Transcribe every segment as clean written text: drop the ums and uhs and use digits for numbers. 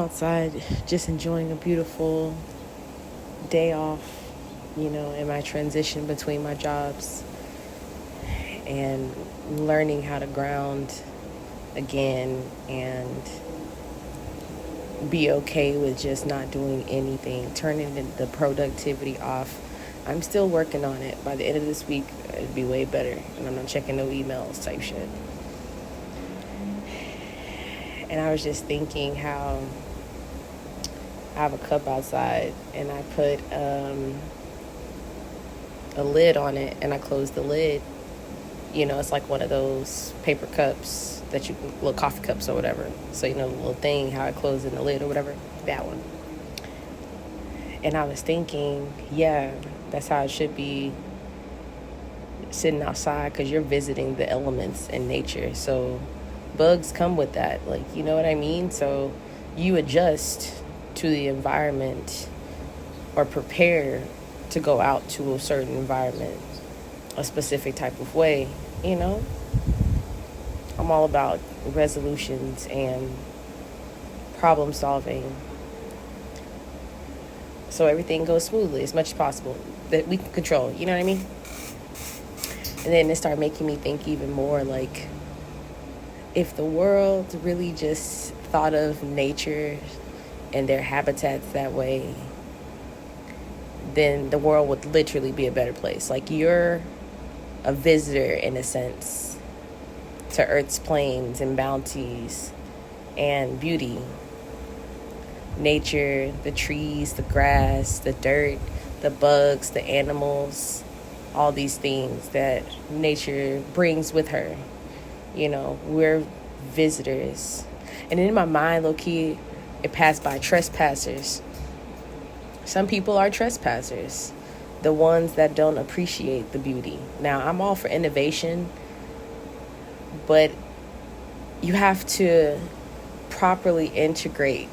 outside, just enjoying a beautiful day off, in my transition between my jobs, and learning how to ground again and be okay with just not doing anything, turning the productivity off. I'm still working on it. By the end of this week, it'd be way better, and I'm not checking no emails type shit. And I was just thinking how I have a cup outside, and I put a lid on it, and I closed the lid. It's like one of those paper cups that little coffee cups or whatever. So, the little thing, how it closes in the lid or whatever, that one. And I was thinking, yeah, that's how it should be sitting outside, because you're visiting the elements in nature. So bugs come with that, you know what I mean? So you adjust to the environment, or prepare to go out to a certain environment a specific type of way. I'm all about resolutions and problem solving, so everything goes smoothly as much as possible that we can control, you know what I mean? And then it started making me think even more, if the world really just thought of nature and their habitats that way, then the world would literally be a better place. You're a visitor, in a sense, to Earth's plains and bounties and beauty. Nature, the trees, the grass, the dirt, the bugs, the animals, all these things that nature brings with her. We're visitors. And in my mind, low-key, it passed by trespassers. Some people are trespassers, the ones that don't appreciate the beauty. Now, I'm all for innovation, but you have to properly integrate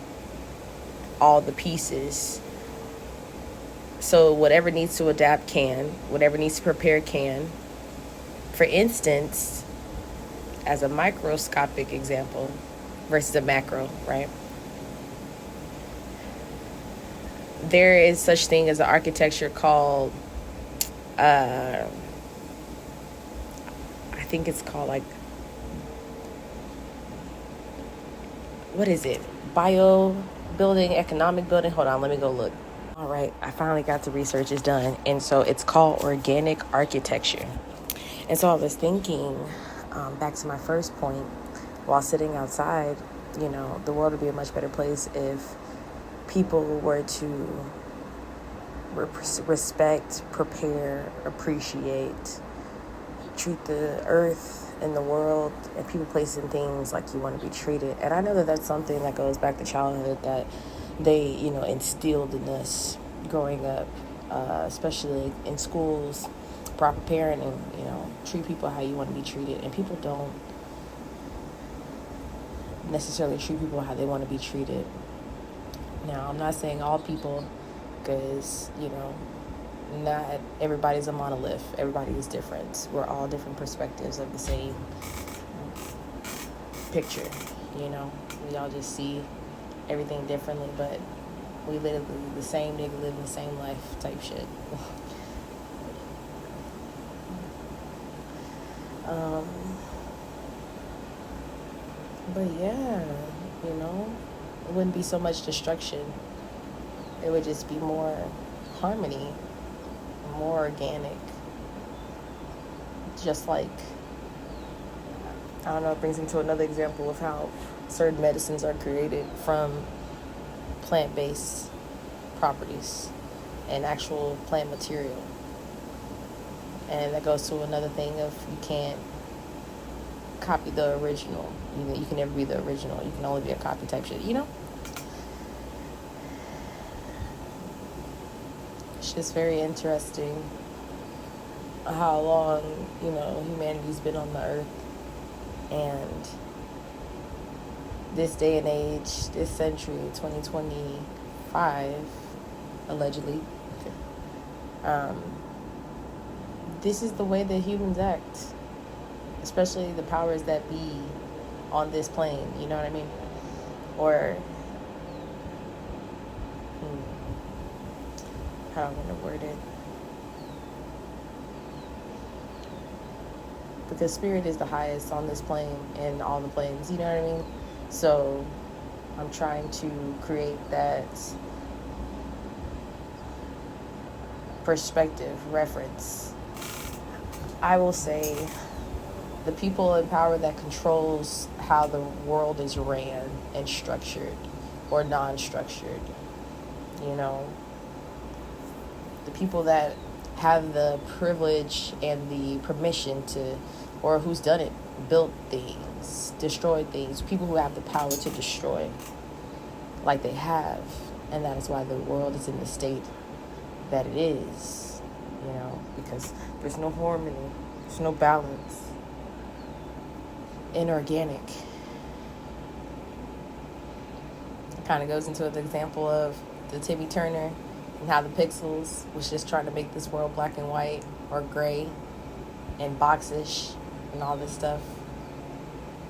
all the pieces. So whatever needs to adapt can, whatever needs to prepare can. For instance, as a microscopic example versus a macro, right? There is such thing as an architecture called, I think it's called what is it? Bio building, economic building. Hold on, let me go look. All right, I finally got the research is done. And so it's called organic architecture. And so I was thinking, back to my first point, while sitting outside, the world would be a much better place if people were to respect, prepare, appreciate, treat the earth and the world and people, places, and things like you want to be treated. And I know that that's something that goes back to childhood that they, instilled in us growing up, especially in schools, proper parenting, treat people how you want to be treated. And people don't necessarily treat people how they want to be treated. Now, I'm not saying all people, because, not everybody's a monolith. Everybody is different. We're all different perspectives of the same picture, We all just see everything differently, but we literally the same nigga living the same life type shit. But yeah, it wouldn't be so much destruction. It would just be more harmony, more organic. Just like, I don't know, it brings me to another example of how certain medicines are created from plant-based properties and actual plant material. And that goes to another thing of you can't copy the original. You can never be the original. You can only be a copy type shit, It's just very interesting how long, humanity's been on the earth. And this day and age, this century, 2025, allegedly, this is the way that humans act, especially the powers that be on this plane, you know what I mean? Or how I want to word it. Because spirit is the highest on this plane and all the planes, you know what I mean? So I'm trying to create that perspective, reference. I will say the people in power that controls how the world is ran and structured or non-structured, you know, the people that have the privilege and the permission to, or who's done it, built things, destroyed things, people who have the power to destroy like they have, and that is why the world is in the state that it is, you know, because there's no harmony, there's no balance. Inorganic. It kind of goes into an example of the Timmy Turner and how the Pixels was just trying to make this world black and white or gray and boxish and all this stuff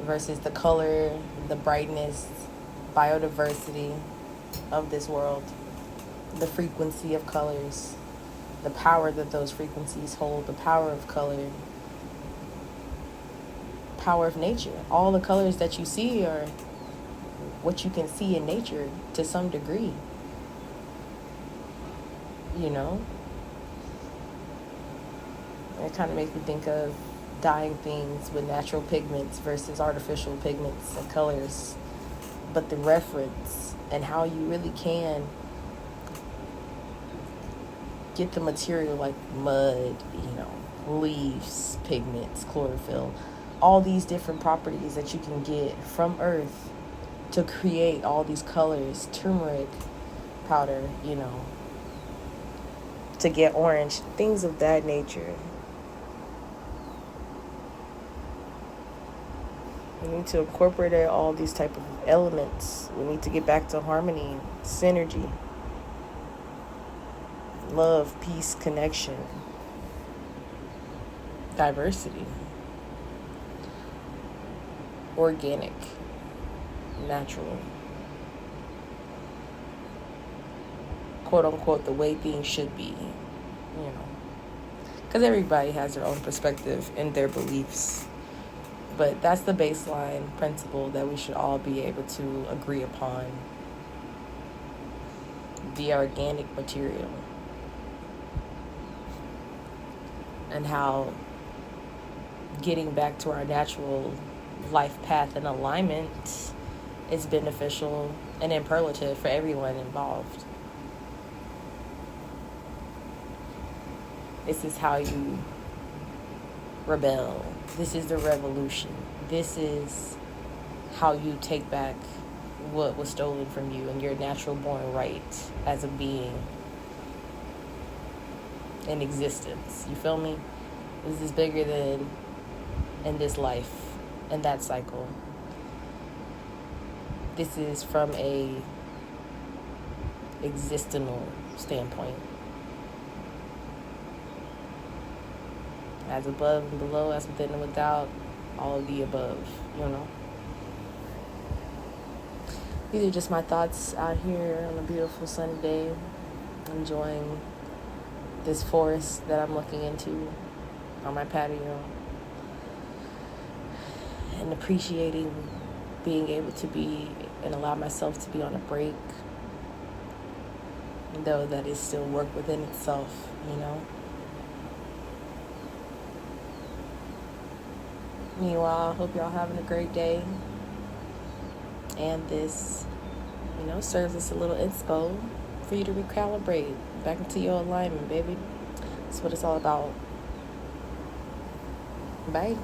versus the color, the brightness, biodiversity of this world, the frequency of colors, the power that those frequencies hold, the power of color, power of nature. All the colors that you see are what you can see in nature to some degree, you know. It kind of makes me think of dyeing things with natural pigments versus artificial pigments and colors, but the reference and how you really can get the material like mud, you know, leaves, pigments, chlorophyll, all these different properties that you can get from earth to create all these colors, turmeric powder, you know, to get orange, things of that nature. We need to incorporate all these type of elements. We need to get back to harmony, synergy, love, peace, connection, diversity, organic, natural, quote unquote, the way things should be, you know, because everybody has their own perspective and their beliefs, but that's the baseline principle that we should all be able to agree upon. The organic material and how getting back to our natural life path and alignment is beneficial and imperative for everyone involved. This is how you rebel. This is the revolution. This is how you take back what was stolen from you and your natural born right as a being in existence. You feel me? This is bigger than in this life and that cycle. This is from a existential standpoint. As above and below, as within and without, all of the above, you know. These are just my thoughts out here on a beautiful sunny day, enjoying this forest that I'm looking into on my patio, and appreciating being able to be and allow myself to be on a break, though that is still work within itself, you know. Meanwhile, I hope y'all having a great day. And this, you know, serves as a little inspo for you to recalibrate back into your alignment, baby. That's what it's all about. Bye.